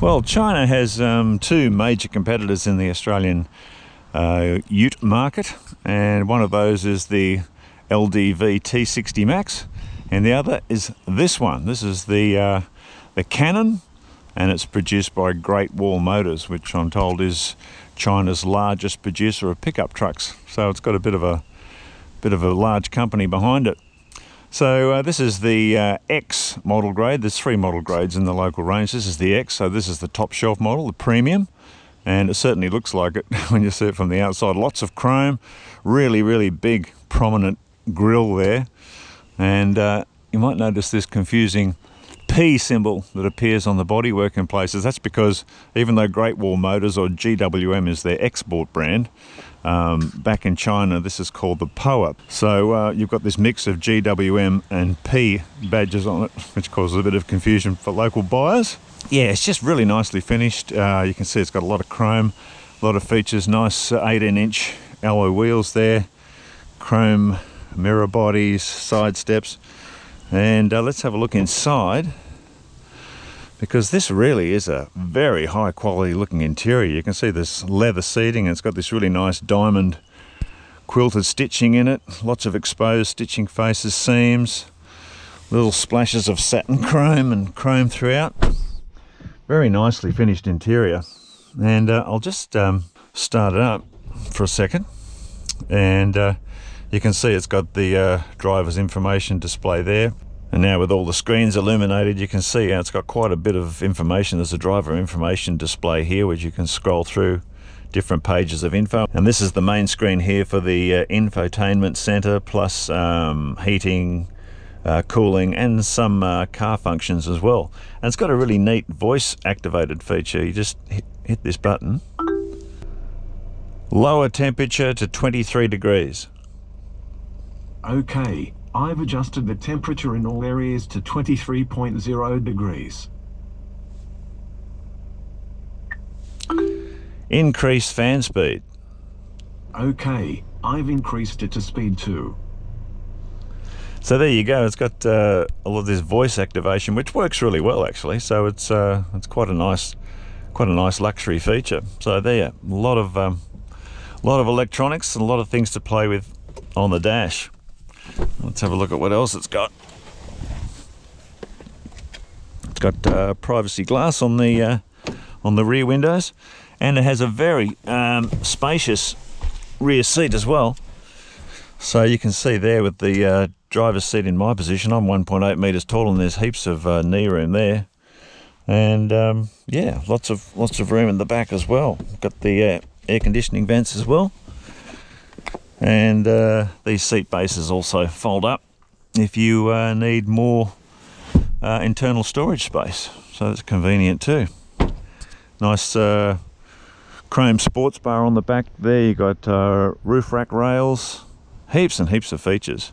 Well, China has two major competitors in the Australian ute market, and one of those is the LDV T60 Max, and the other is this one. This is the Cannon, and it's produced by Great Wall Motors, which I'm told is China's largest producer of pickup trucks. So it's got a bit of a large company behind it. So this is the X model grade. There's three model grades in the local range. This is the X, so this is the top shelf model, the premium, and it certainly looks like it when you see it from the outside. Lots of chrome, really big prominent grille there, and you might notice this confusing P symbol that appears on the bodywork in places. That's because even though Great Wall Motors, or GWM, is their export brand, back in China this is called the POV. So you've got this mix of GWM and P badges on it, which causes a bit of confusion for local buyers. Yeah, it's just really nicely finished. You can see it's got a lot of chrome, a lot of features, nice 18-inch alloy wheels there, chrome mirror bodies, side steps, and let's have a look inside, because this really is a very high quality looking interior. You can see this leather seating, and it's got this really nice diamond quilted stitching in it, lots of exposed stitching faces, seams, little splashes of satin chrome and chrome throughout. Very nicely finished interior. And I'll just start it up for a second, and you can see it's got the driver's information display there. And now with all the screens illuminated, you can see it's got quite a bit of information. There's a driver information display here, which you can scroll through different pages of info. And this is the main screen here for the infotainment center, plus heating, cooling, and some car functions as well. And it's got a really neat voice activated feature. You just hit this button. Lower temperature to 23 degrees. Okay, I've adjusted the temperature in all areas to 23.0 degrees. Increase fan speed. Okay, I've increased it to speed 2. So there you go. It's got a lot of this voice activation, which works really well actually. So it's quite a nice luxury feature. So there, a lot of electronics and a lot of things to play with on the dash. Let's have a look at what else it's got. It's got privacy glass on the rear windows, and it has a very spacious rear seat as well. So you can see there with the driver's seat in my position, I'm 1.8 meters tall, and there's heaps of knee room there, and yeah, lots of room in the back as well. Got the air conditioning vents as well. And these seat bases also fold up if you need more internal storage space, so that's convenient too. Nice chrome sports bar on the back there. You got roof rack rails, heaps and heaps of features.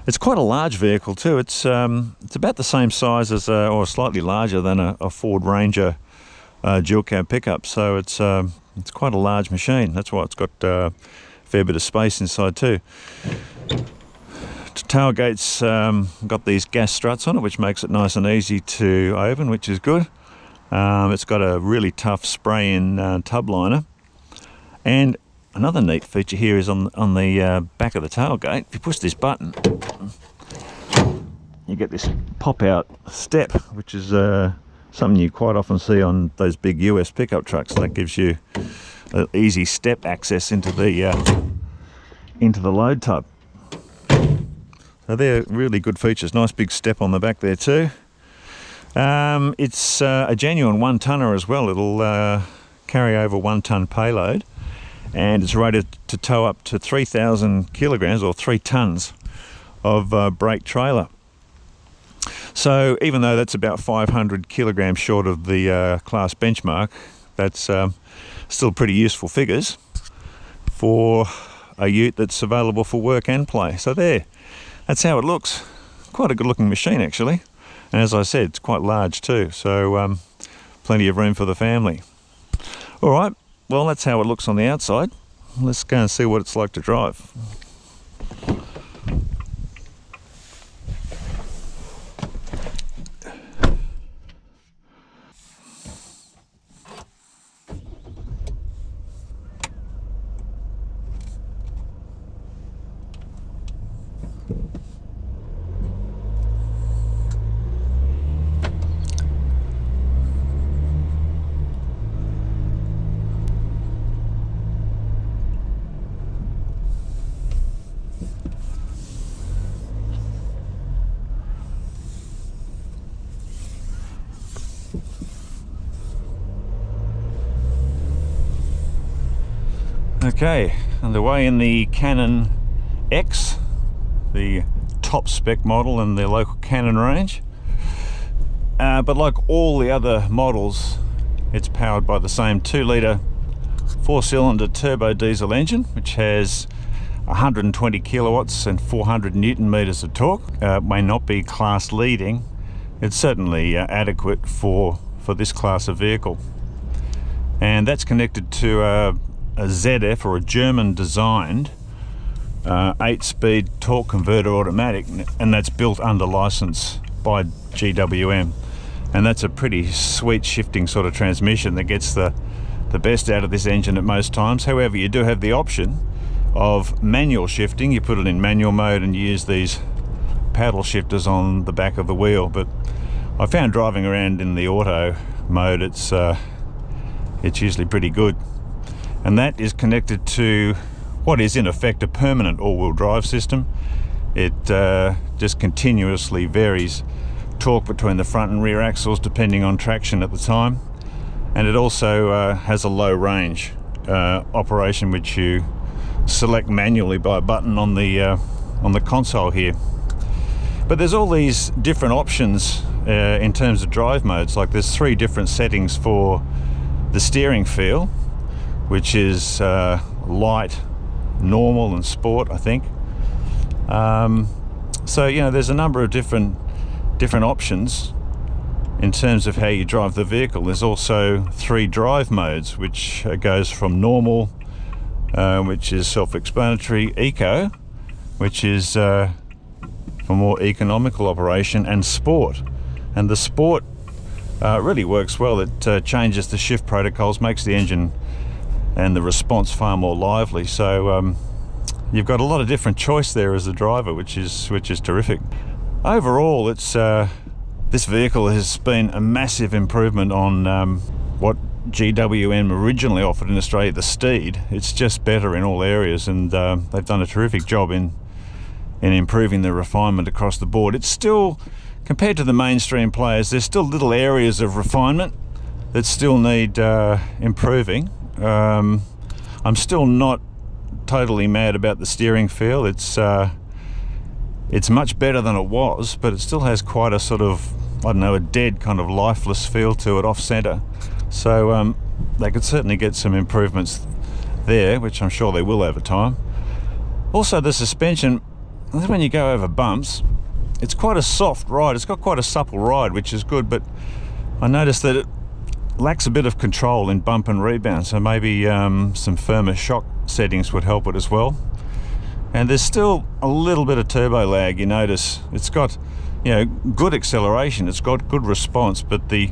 It's quite a large vehicle too. It's about the same size as or slightly larger than a Ford Ranger dual cab pickup. So it's quite a large machine. That's why it's got fair bit of space inside too. Tailgate's got these gas struts on it, which makes it nice and easy to open, which is good. It's got a really tough spray-in tub liner, and another neat feature here is on the back of the tailgate. If you push this button, you get this pop-out step, which is something you quite often see on those big US pickup trucks. That gives you easy step access into the load tub. So they're really good features. Nice big step on the back there too. It's a genuine 1-tonner as well. It'll carry over 1-ton payload, and it's rated to tow up to 3,000 kilograms or 3 tons of brake trailer. So even though that's about 500 kilograms short of the class benchmark, that's still pretty useful figures for a ute that's available for work and play. So there, that's how it looks. Quite a good looking machine actually, and as I said, it's quite large too, so plenty of room for the family. Alright, well that's how it looks on the outside. Let's go and see what it's like to drive. Okay, underway in the Canon X, the top spec model in the local Canon range. But like all the other models, it's powered by the same 2-litre 4-cylinder turbo diesel engine, which has 120 kilowatts and 400 newton meters of torque. May not be class leading, it's certainly adequate for this class of vehicle. And that's connected to a ZF, or a German designed 8-speed torque converter automatic, and that's built under license by GWM. And that's a pretty sweet shifting sort of transmission that gets the best out of this engine at most times. However, you do have the option of manual shifting. You put it in manual mode and you use these paddle shifters on the back of the wheel. But I found driving around in the auto mode, it's usually pretty good. And that is connected to what is in effect a permanent all-wheel drive system. It just continuously varies torque between the front and rear axles depending on traction at the time. And it also has a low range operation, which you select manually by a button on the console here. But there's all these different options in terms of drive modes. Like there's 3 different settings for the steering feel, which is light, normal and sport, I think. So you know, there's a number of different options in terms of how you drive the vehicle. There's also 3 drive modes, which goes from normal, which is self-explanatory, eco, which is for more economical operation, and sport. And the sport really works well. It changes the shift protocols, makes the engine and the response far more lively. So you've got a lot of different choice there as a driver, which is terrific. Overall, it's this vehicle has been a massive improvement on what GWM originally offered in Australia, the Steed. It's just better in all areas, and they've done a terrific job in improving the refinement across the board. It's still, compared to the mainstream players, there's still little areas of refinement that still need improving. I'm still not totally mad about the steering feel. It's much better than it was, but it still has quite a sort of, I don't know, a dead kind of lifeless feel to it off center. So they could certainly get some improvements there, which I'm sure they will over time. Also, the suspension, when you go over bumps, it's quite a soft ride. It's got quite a supple ride, which is good, but I noticed that it lacks a bit of control in bump and rebound, so maybe some firmer shock settings would help it as well. And there's still a little bit of turbo lag. You notice it's got, you know, good acceleration, it's got good response, but the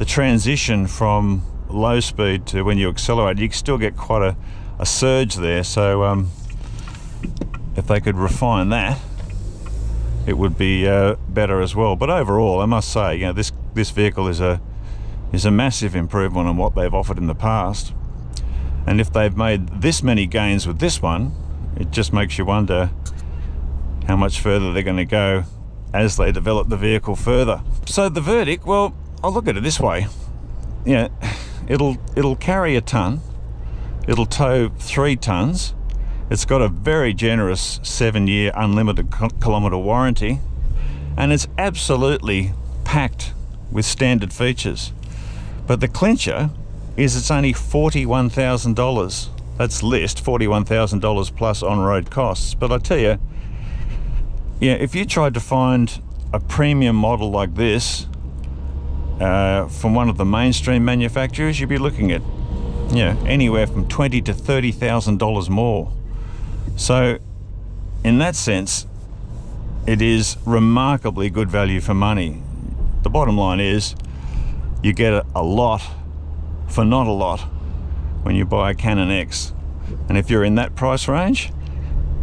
transition from low speed to when you accelerate, you still get quite a surge there. So if they could refine that, it would be better as well. But overall, I must say, you know, this vehicle is a massive improvement on what they've offered in the past. And if they've made this many gains with this one, it just makes you wonder how much further they're going to go as they develop the vehicle further. So the verdict, well, I'll look at it this way. Yeah, it'll carry a ton, it'll tow 3 tons, it's got a very generous 7-year unlimited kilometre warranty, and it's absolutely packed with standard features. But the clincher is it's only $41,000. That's list, $41,000 plus on-road costs. But I tell you, yeah, if you tried to find a premium model like this from one of the mainstream manufacturers, you'd be looking at, yeah, anywhere from $20,000 to $30,000 more. So in that sense, it is remarkably good value for money. The bottom line is you get a lot for not a lot when you buy a Canon X, and if you're in that price range,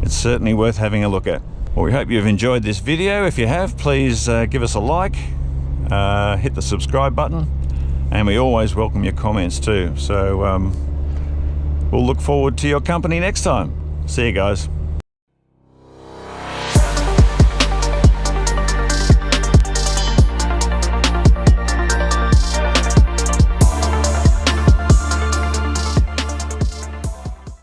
it's certainly worth having a look at. Well, we hope you've enjoyed this video. If you have, please give us a like, hit the subscribe button, and we always welcome your comments too. So we'll look forward to your company next time. See you guys.